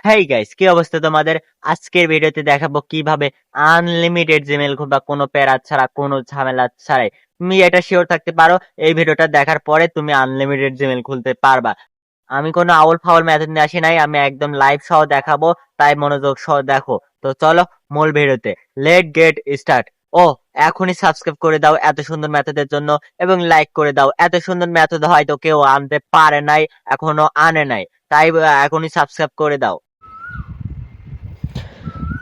Hey guys, কি অবস্থা তোমাদের? আজকের ভিডিওতে দেখাবো কিভাবে আনলিমিটেড জিমেইল বা কোনো প্যারা ছাড়া, কোনো ঝামেলা ছাড়াই তুমি এটা শিওর থাকতে পারো এই ভিডিওটা দেখার পরে তুমি আনলিমিটেড জিমেইল খুলতে পারবা। আমি কোনো আউল ফাউল মেথড নিয়ে আসি নাই, আমি একদম লাইভ সহ দেখাবো, তাই মনোযোগ সহ দেখো। তো চলো মূল ভিডিওতে, লেট গেট স্টার্ট। ও, এখনই সাবস্ক্রাইব করে দাও এত সুন্দর মেথডের জন্য, এবং লাইক করে দাও। এত সুন্দর মেথড হয়তো কেউ আনতে পারে নাই, এখনো আনে নাই, তাই এখনই সাবস্ক্রাইব করে দাও।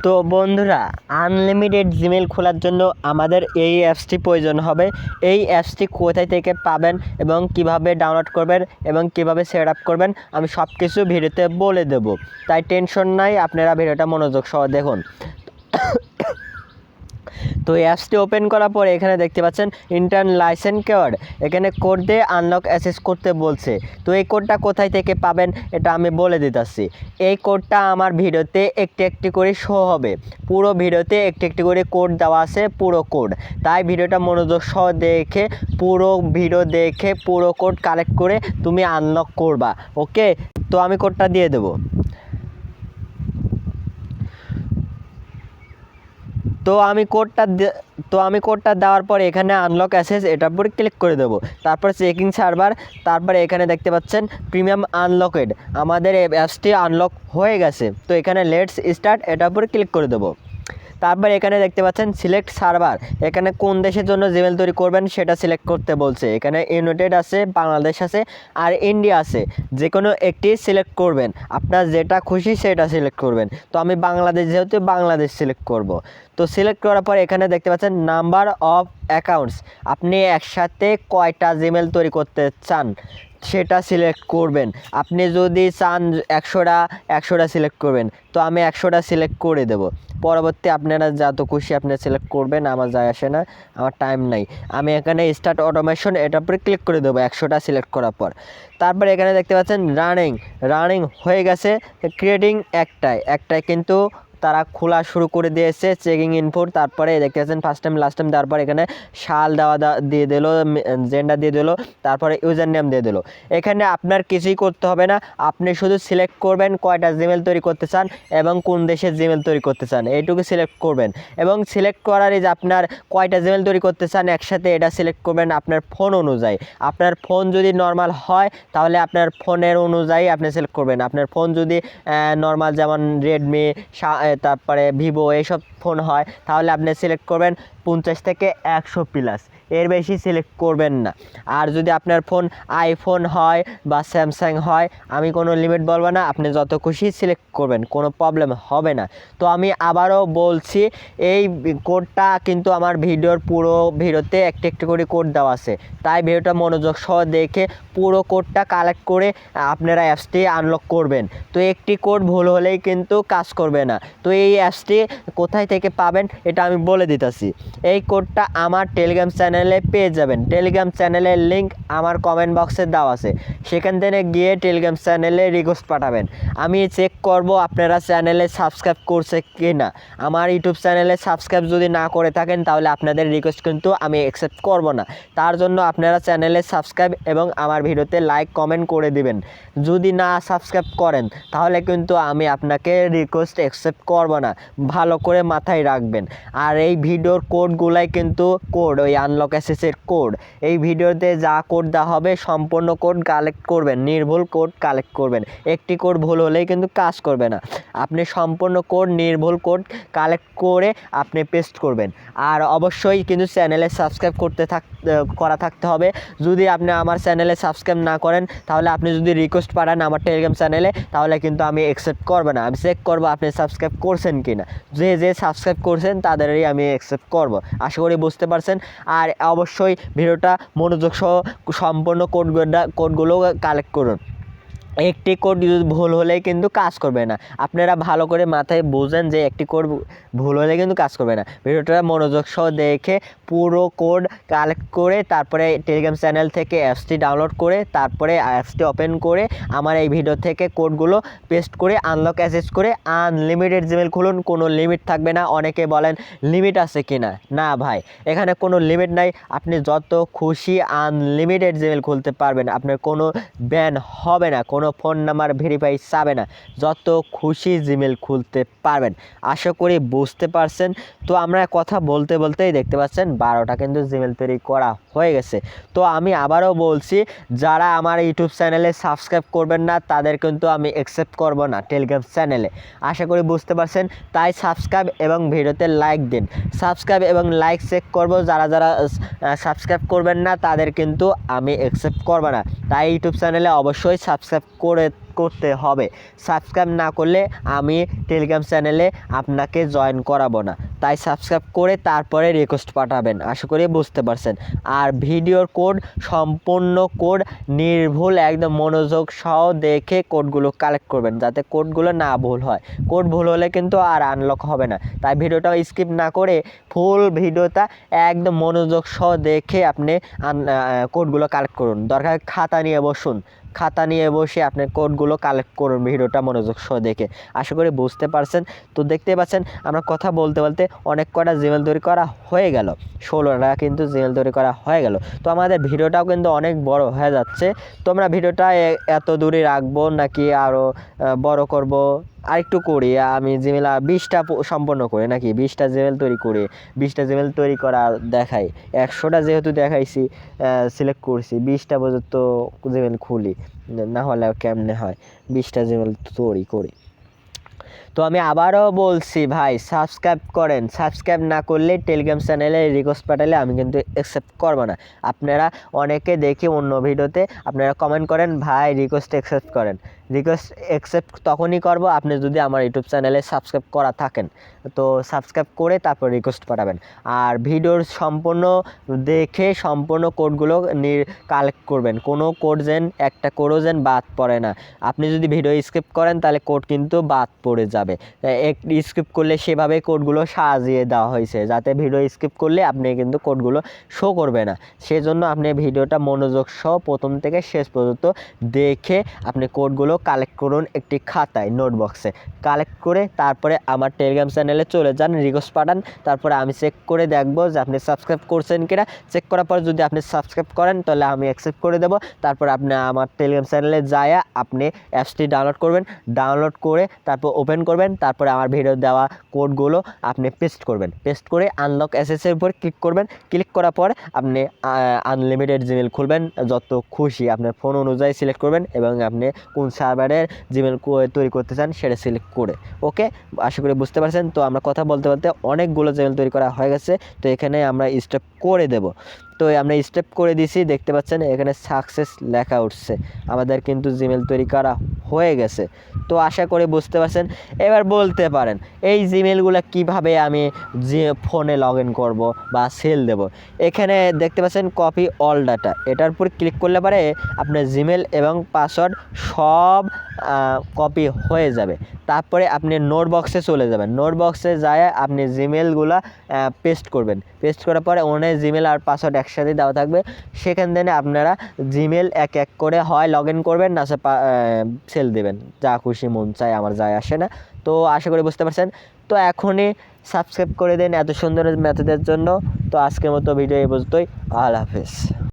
তো বন্ধুরা, আনলিমিটেড জিমেইল খোলার জন্য আমাদের এই অ্যাপসটি প্রয়োজন হবে। এই অ্যাপসটি কোথায় থেকে পাবেন এবং কিভাবে ডাউনলোড করবেন এবং কিভাবে সেট আপ করবেন আমি সব কিছু ভিডিওতে বলে দেব, তাই টেনশন নাই, আপনারা ভিডিওটা মনোযোগ সহ দেখুন। তো এই অ্যাপসটি ওপেন করার পরে এখানে দেখতে পাচ্ছেন ইন্টার্ন লাইসেন্স কোড, এখানে কোড দিয়ে আনলক অ্যাক্সেস করতে বলছে। তো এই কোডটা কোথায় থেকে পাবেন এটা আমি বলে দিতেছি। এই কোডটা আমার ভিডিওতে একটি একটি করে শো হবে, পুরো ভিডিওতে একটি একটি করে কোড দেওয়া আছে, পুরো কোড। তাই ভিডিওটা মনোযোগ সহ দেখে, পুরো ভিডিও দেখে পুরো কোড কালেক্ট করে তুমি আনলক করবা। ওকে, তো আমি কোডটা দিয়ে দেবো। তো আমি কোডটা দেওয়ার পরে এখানে আনলক অ্যাসেস এটার উপরে ক্লিক করে দেবো। তারপর চেকিং সার্ভার, তারপরে এখানে দেখতে পাচ্ছেন প্রিমিয়াম আনলকেড, আমাদের এই অ্যাপসটি আনলক হয়ে গেছে। তো এখানে লেটস স্টার্ট এটার উপরে ক্লিক করে দেবো। তারপর এখানে দেখতে পাচ্ছেন সিলেক্ট সার্ভার, এখানে কোন দেশের জন্য জিমেল তৈরি করবেন সেটা সিলেক্ট করতে বলছে। এখানে ইউনাইটেড আছে, বাংলাদেশ আছে, আর ইন্ডিয়া আছে, যে কোনো একটি সিলেক্ট করবেন, আপনার যেটা খুশি সেটা সিলেক্ট করবেন। তো আমি বাংলাদেশ, যেহেতু বাংলাদেশ সিলেক্ট করব। তো সিলেক্ট করার পর এখানে দেখতে পাচ্ছেন নাম্বার অফ অ্যাকাউন্টস, আপনি একসাথে কয়টা জিমেল তৈরি করতে চান সেটা সিলেক্ট করবেন। আপনি যদি চান 100টা সিলেক্ট করবেন, তো আমি 100টা সিলেক্ট করে দেব। পরবর্তী আপনারা যত খুশি আপনি সিলেক্ট করবেন, আমার যায় আসে না, আমার টাইম নাই। আমি এখানে স্টার্ট অটোমেশন এটার উপরে ক্লিক করে দেবো 100টা সিলেক্ট করার পর। তারপর এখানে দেখতে পাচ্ছেন রানিং হয়ে গেছে। ক্রিয়েটিং একটাই কিন্তু তারা খোলা শুরু করে দিয়েছে, চেকিং ইনপুট। তারপরে দেখতে পাচ্ছেন ফার্স্ট টাইম লাস্ট টাইম, তারপরে এখানে সাল দিয়ে দিল, জেন্ডার দিয়ে দিল, তারপরে ইউজার নেম দিয়ে দিল। এখানে আপনার কিছুই করতে হবে না, আপনি শুধু সিলেক্ট করবেন কয়টা জিমেল তৈরি করতে চান এবং কোন দেশের জিমেল তৈরি করতে চান, এইটুকু সিলেক্ট করবেন। এবং সিলেক্ট করার যে আপনার কয়টা জিমেল তৈরি করতে চান একসাথে, এটা সিলেক্ট করবেন আপনার ফোন অনুযায়ী। আপনার ফোন যদি নর্মাল হয় তাহলে আপনার ফোনের অনুযায়ী আপনি সিলেক্ট করবেন। আপনার ফোন যদি নর্মাল, যেমন রেডমি, তারপরে ভিভো, এইসব ফোন হয়, তাহলে আপনি সিলেক্ট করবেন 50 থেকে 100 প্লাস, এর বেশি সিলেক্ট করবেন না। আর যদি আপনার ফোন আইফোন হয় বা স্যামসাং হয়, আমি কোনো লিমিট বলবো না, আপনি যত খুশি সিলেক্ট করবেন, কোনো প্রবলেম হবে না। তো আমি আবারও বলছি, এই কোডটা কিন্তু আমার ভিডিওর পুরো ভিডিওতে একটি একটি করে কোড দেওয়া আছে, তাই ভিডিওটা মনোযোগ সহ দেখে পুরো কোডটা কালেক্ট করে আপনারা অ্যাপসটি আনলক করবেন। তো একটি কোড ভুল হলেই কিন্তু কাজ করবে না। তো এই অ্যাপসটি কোথায় থেকে পাবেন এটা আমি বলে দিতেছি। এই কোডটা আমার টেলিগ্রাম চ্যানেলে পেয়ে যাবেন। টেলিগ্রাম চ্যানেলের লিঙ্ক আমার কমেন্ট বক্সে দেওয়া আছে, সেখান থেকে গিয়ে টেলিগ্রাম চ্যানেলে রিকোয়েস্ট পাঠাবেন। আমি চেক করব আপনারা চ্যানেলে সাবস্ক্রাইব করছে কি না। আমার ইউটিউব চ্যানেলে সাবস্ক্রাইব যদি না করে থাকেন তাহলে আপনাদের রিকোয়েস্ট কিন্তু আমি অ্যাকসেপ্ট করব না। তার জন্য আপনারা চ্যানেলে সাবস্ক্রাইব এবং আমার ভিডিওতে লাইক কমেন্ট করে দিবেন। যদি না সাবস্ক্রাইব করেন তাহলে কিন্তু আমি আপনাকে রিকোয়েস্ট অ্যাকসেপ্ট করব না, ভালো করে মাথায় রাখবেন। আর এই ভিডিওর কোডগুলাই কিন্তু কোড, ওই আনলক অ্যাসেসের কোড। এই ভিডিওতে যা কোড দেওয়া হবে সম্পূর্ণ কোড কালেক্ট করবেন, নির্ভুল কোড কালেক্ট করবেন। একটি কোড ভুল হলেই কিন্তু কাজ করবে না, আপনি সম্পূর্ণ কোড, নির্ভুল কোড কালেক্ট করে আপনি পেস্ট করবেন। আর অবশ্যই কিন্তু চ্যানেলে সাবস্ক্রাইব করা থাকতে হবে। যদি আপনি আমার চ্যানেলে সাবস্ক্রাইব না করেন তাহলে আপনি যদি রিকোয়েস্ট পাঠান আমার টেলিগ্রাম চ্যানেলে, তাহলে কিন্তু আমি অ্যাকসেপ্ট করবো না। আমি চেক করবো আপনি সাবস্ক্রাইব করছেন কি না। যে সাবস্ক্রাইব করছেন তাদেরই আমি অ্যাকসেপ্ট করব। আশা করি বুঝতে পারছেন। আর অবশ্যই ভিডিওটা মনোযোগ সহ সম্পূর্ণ কোডগুলো কালেক্ট করুন। একটি কোড ভুল হলে কিন্তু কাজ করবে না। আপনারা ভালো করে মাথায় বোঝেন যে একটি কোড ভুল হলে কিন্তু কাজ করবে না। ভিডিওটা মনোযোগ সহ দেখে পুরো কোড কালেক্ট করে তারপরে টেলিগ্রাম চ্যানেল থেকে অ্যাপসটি ডাউনলোড করে তারপরে অ্যাপসটি ওপেন করে আমার এই ভিডিও থেকে কোডগুলো পেস্ট করে আনলক অ্যাসেস করে আনলিমিটেড জিমেল খুলুন। কোনো লিমিট থাকবে না। অনেকে বলেন লিমিট আছে কি না, না ভাই, এখানে কোনো লিমিট নাই। আপনি যত খুশি আনলিমিটেড জিমেল খুলতে পারবেন, আপনার কোনো ব্যান হবে না, কোনো কোনো ফোন নাম্বার ভেরিফাই চাবে না, যত খুশি জিমেল খুলতে পারবেন। আশা করি বুঝতে পারছেন। তো আমরা কথা বলতে বলতেই দেখতে পাচ্ছেন 12টা কিন্তু জিমেল তৈরি করা হয়ে গেছে। তো আমি আবারও বলছি, যারা আমার ইউটিউব চ্যানেলে সাবস্ক্রাইব করবেন না তাদের কিন্তু আমি অ্যাকসেপ্ট করব না টেলিগ্রাম চ্যানেলে। আশা করি বুঝতে পারছেন। তাই সাবস্ক্রাইব এবং ভিডিওতে লাইক দিন। সাবস্ক্রাইব এবং লাইক চেক করব, যারা যারা সাবস্ক্রাইব করবেন না তাদের কিন্তু আমি অ্যাকসেপ্ট করব না। তাই ইউটিউব চ্যানেলে অবশ্যই সাবস্ক্রাইব করতে হবে। সাবস্ক্রাইব না করলে আমি টেলিগ্রাম চ্যানেলে আপনাকে জয়েন করাবো না। তাই সাবস্ক্রাইব করে তারপরে রিকোয়েস্ট পাঠাবেন। আশা করি বুঝতে পারছেন। আর ভিডিওর কোড সম্পূর্ণ কোড নির্ভুল একদম মনোযোগ সহ দেখে কোডগুলো কালেক্ট করবেন, যাতে কোডগুলো না ভুল হয়। কোড ভুল হলে কিন্তু আর আনলক হবে না। তাই ভিডিওটা স্কিপ না করে ফুল ভিডিওটা একদম মনোযোগ সহ দেখে আপনি কোডগুলো কালেক্ট করুন। দরকার খাতা নিয়ে বসুন, খাতা নিয়ে বসে আপনি কোডগুলো কালেক্ট করুন ভিডিওটা মনোযোগ সহ দেখে। আশা করি বুঝতে পারছেন। তো দেখতে পাচ্ছেন আমরা কথা বলতে বলতে অনেক কটা জিমেল তৈরি করা হয়ে গেল, 16টা কিন্তু জিমেল তৈরি করা হয়ে গেল। তো আমাদের ভিডিওটাও কিন্তু অনেক বড় হয়ে যাচ্ছে। তো আমরা ভিডিওটা এত দূরে রাখবো নাকি আরও বড় করব? আরেকটু করি, আমি জিমেল 20টা সম্পন্ন করি নাকি 20টা জিমেল তৈরি করি। 20টা জিমেল তৈরি করা দেখাই, 100টা যেহেতু দেখাইছি সিলেক্ট করছি, 20টা পর্যন্ত জিমেল খুলি, না হলে কেমনে হয়। 20টা জিমেল তৈরি করি। তো আমি আবারও বলছি ভাই, সাবস্ক্রাইব করেন। সাবস্ক্রাইব না করলে টেলিগ্রাম চ্যানেলে রিকোয়েস্ট পাঠালে আমি কিন্তু অ্যাকসেপ্ট করবো না। আপনারা অনেকে দেখি অন্য ভিডিওতে আপনারা কমেন্ট করেন ভাই রিকোয়েস্ট অ্যাকসেপ্ট করেন। রিকোয়েস্ট অ্যাকসেপ্ট তখনই করব আপনি যদি আমার ইউটিউব চ্যানেলে সাবস্ক্রাইব করা থাকেন। তো সাবস্ক্রাইব করে তারপর রিকোয়েস্ট পাঠাবেন। আর ভিডিওর সম্পূর্ণ দেখে সম্পূর্ণ কোডগুলো কালেক্ট করবেন। কোনো কোড যেন একটা কোডও যেন বাদ পড়ে না। আপনি যদি ভিডিও স্কিপ করেন তাহলে কোড কিন্তু বাদ পড়ে যাবে। স্কিপ করলে সেভাবে কোডগুলো সাজিয়ে দেওয়া হয়েছে, যাতে ভিডিও স্কিপ করলে আপনি কিন্তু কোডগুলো শো করবে না। সেজন্য আপনি ভিডিওটা মনোযোগ সহ প্রথম থেকে শেষ পর্যন্ত দেখে আপনি কোডগুলো কালেক্ট করুন একটি খাতায়, নোটবক্সে কালেক্ট করে তারপরে আমার টেলিগ্রাম চ্যানেলে চলে যান, রিকোয়েস্ট পাঠান। তারপরে আমি চেক করে দেখবো যে আপনি সাবস্ক্রাইব করছেন কিনা। চেক করার পর যদি আপনি সাবস্ক্রাইব করেন তাহলে আমি অ্যাকসেপ্ট করে দেবো। তারপর আপনি আমার টেলিগ্রাম চ্যানেলে যায় আপনি অ্যাপসটি ডাউনলোড করবেন। ডাউনলোড করে তারপর ওপেন করবেন। তারপরে আমার ভিডিও দেওয়া কোডগুলো আপনি পেস্ট করবেন। পেস্ট করে আনলক অ্যাসেসের উপর ক্লিক করবেন। ক্লিক করার পর আপনি আনলিমিটেড জিমেল খুলবেন, যত খুশি আপনার ফোন অনুযায়ী সিলেক্ট করবেন এবং আপনি কোন সার্ভারের জিমেল তৈরি করতে চান সেটা সিলেক্ট করে। ওকে, আশা করি বুঝতে পারছেন। তো আমরা কথা বলতে বলতে অনেকগুলো জিমেল তৈরি করা হয়ে গেছে। তো এখানে আমরা স্টেপ করে দেব। তো আমরা স্টেপ করে দিছি, দেখতে পাচ্ছেন এখানে সাকসেস লেখা উঠছে। আমাদের কিন্তু জিমেল তৈরি করা হয়ে গেছে। তো আশা করি বুঝতে পারছেন। এবার বলতে পারেন এই জিমেলগুলো কিভাবে আমি ফোনে লগ ইন করবো বা সেল দেব। এখানে দেখতে পাচ্ছেন কপি অল ডাটা, এটার উপর ক্লিক করলে পরে আপনার জিমেল এবং পাসওয়ার্ড সব কপি হয়ে যাবে। তারপরে আপনি নোট বক্সে চলে যাবেন। নোট বক্সে যায় আপনি জিমেলগুলো পেস্ট করবেন। পেস্ট করার পরে অনেক জিমেল আর পাসওয়ার্ড একসাথে দেওয়া থাকবে। সেখান থেকে আপনারা জিমেল এক এক করে হয় লগ ইন করবেন, না সেল দেবেন, যা খুশি মন চায়, আমার যায় আসে না। তো আশা করি বুঝতে পারছেন। তো এখনই সাবস্ক্রাইব করে দেন এত সুন্দর মেথডের জন্য। তো আজকের মতো ভিডিও এই পর্যন্তই। আল্লাহ হাফেজ।